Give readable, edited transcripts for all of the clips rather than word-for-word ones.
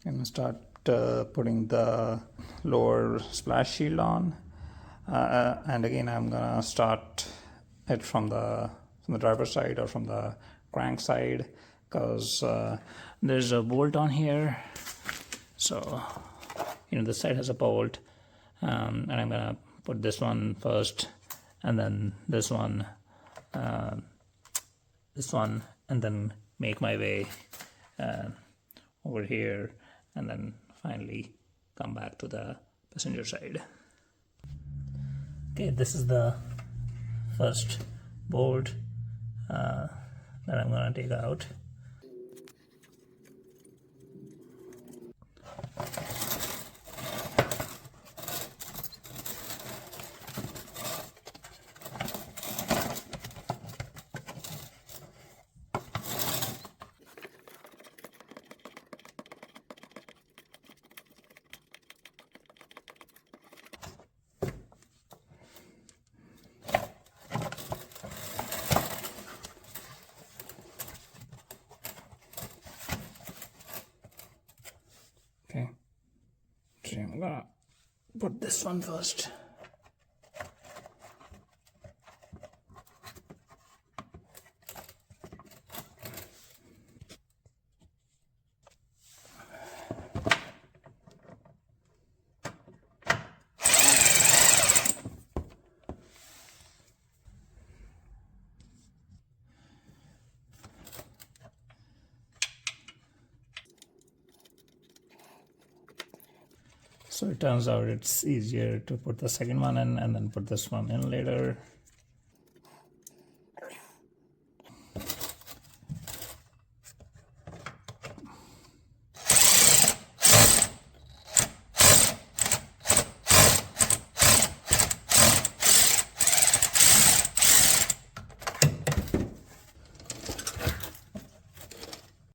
I'm gonna start putting the lower splash shield on, and again I'm gonna start it from the driver's side or from the crank side, because there's a bolt on here. So this side has a bolt, and I'm gonna put this one first, and then this one, and then make my way over here, and then finally come back to the passenger side. Okay, this is the first bolt that I'm gonna take out. Okay, so I'm gonna put this one first. So it turns out it's easier to put the second one in and then put this one in later.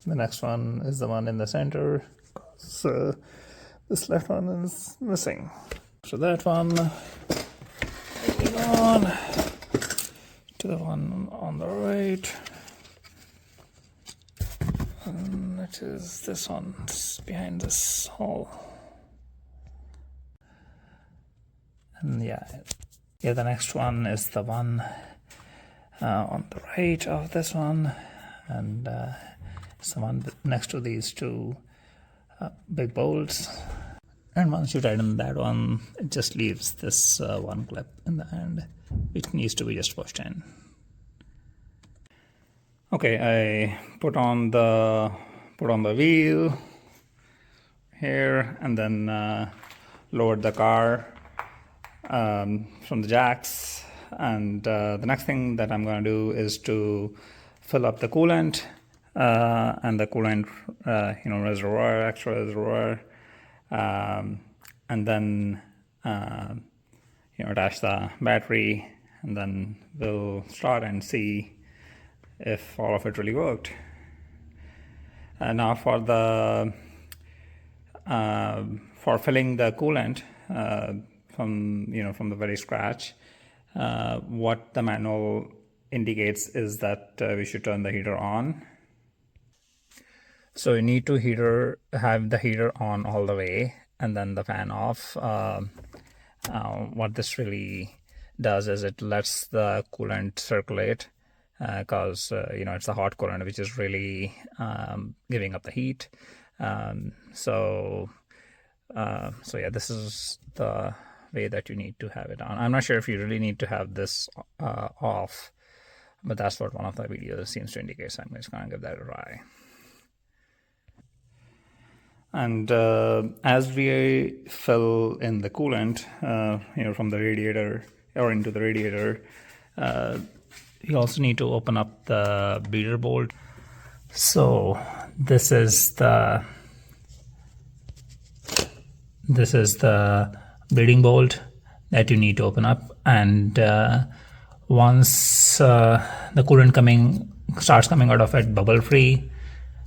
The next one is the one in the center, because this left one is missing. So that one, moving on to the one on the right, and it is this one, it's behind this hole. And yeah, the next one is the one on the right of this one, and it's the one next to these two big bolts. And once you tighten that one, it just leaves this one clip in the end, which needs to be just pushed in. Okay, I put on the wheel here, and then lowered the car from the jacks. And the next thing that I'm going to do is to fill up the coolant, and the coolant, reservoir, extra reservoir, and then attach the battery, and then we'll start and see if all of it really worked. Now for the for filling the coolant from the very scratch, what the manual indicates is that we should turn the heater on. So you need to have the heater on all the way, and then the fan off. What this really does is it lets the coolant circulate, because it's the hot coolant which is really giving up the heat. So yeah, this is the way that you need to have it on. I'm not sure if you really need to have this off, but that's what one of the videos seems to indicate, so I'm just going to give that a try. And as we fill in the coolant, from the radiator or into the radiator, you also need to open up the beater bolt. So this is the beading bolt that you need to open up, and once the coolant starts coming out of it bubble free,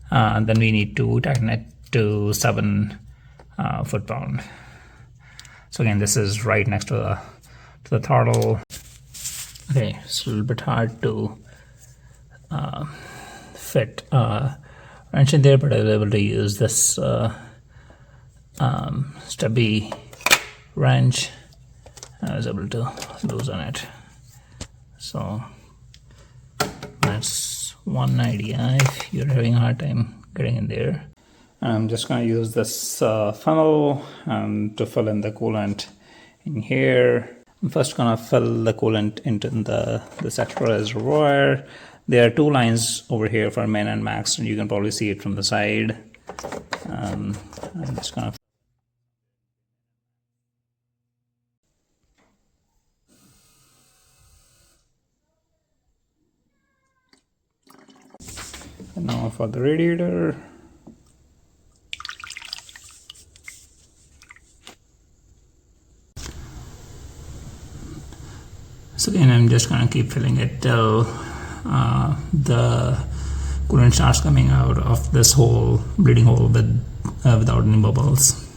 then we need to tighten it to 7 foot-pound. So again, this is right next to the throttle. Okay, it's a little bit hard to fit wrench in there, but I was able to use this stubby wrench, I was able to loosen it. So that's one idea if you're having a hard time getting in there. I'm just going to use this funnel to fill in the coolant in here. I'm first going to fill the coolant into this extra reservoir. There are two lines over here for min and max, and you can probably see it from the side. I'm just going to and now for the radiator. So again, I'm just going to keep filling it till the coolant starts coming out of this hole, bleeding hole without any bubbles.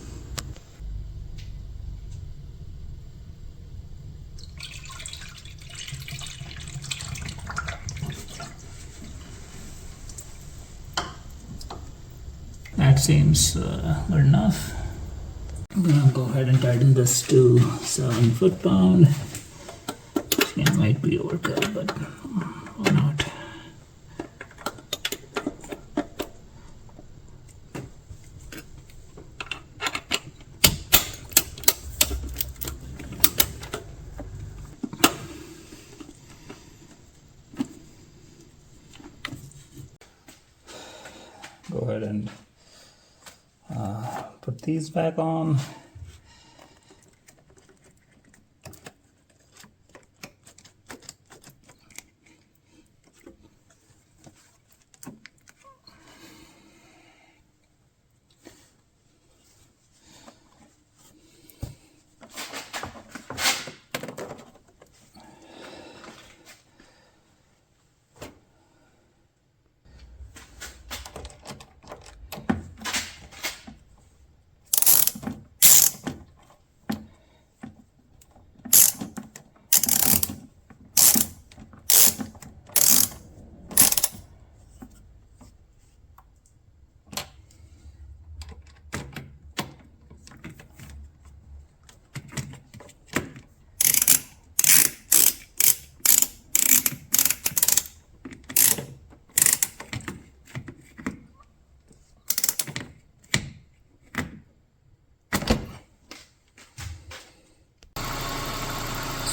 That seems good enough. I'm gonna go ahead and tighten this to 7 foot-pound. It might be overkill, but why not? Go ahead and put these back on.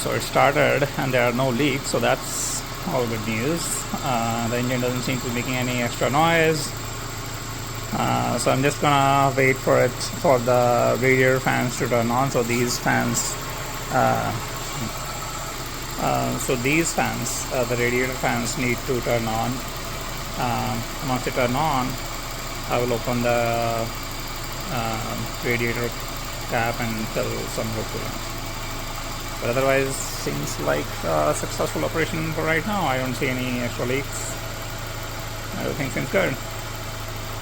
So it started and there are no leaks, so that's all good news. The engine doesn't seem to be making any extra noise. So I'm just gonna wait for the radiator fans to turn on. So these fans, the radiator fans need to turn on. Once they turn on, I will open the radiator cap and fill some more coolant. But otherwise, seems like a successful operation for right now. I don't see any extra leaks. Everything seems good.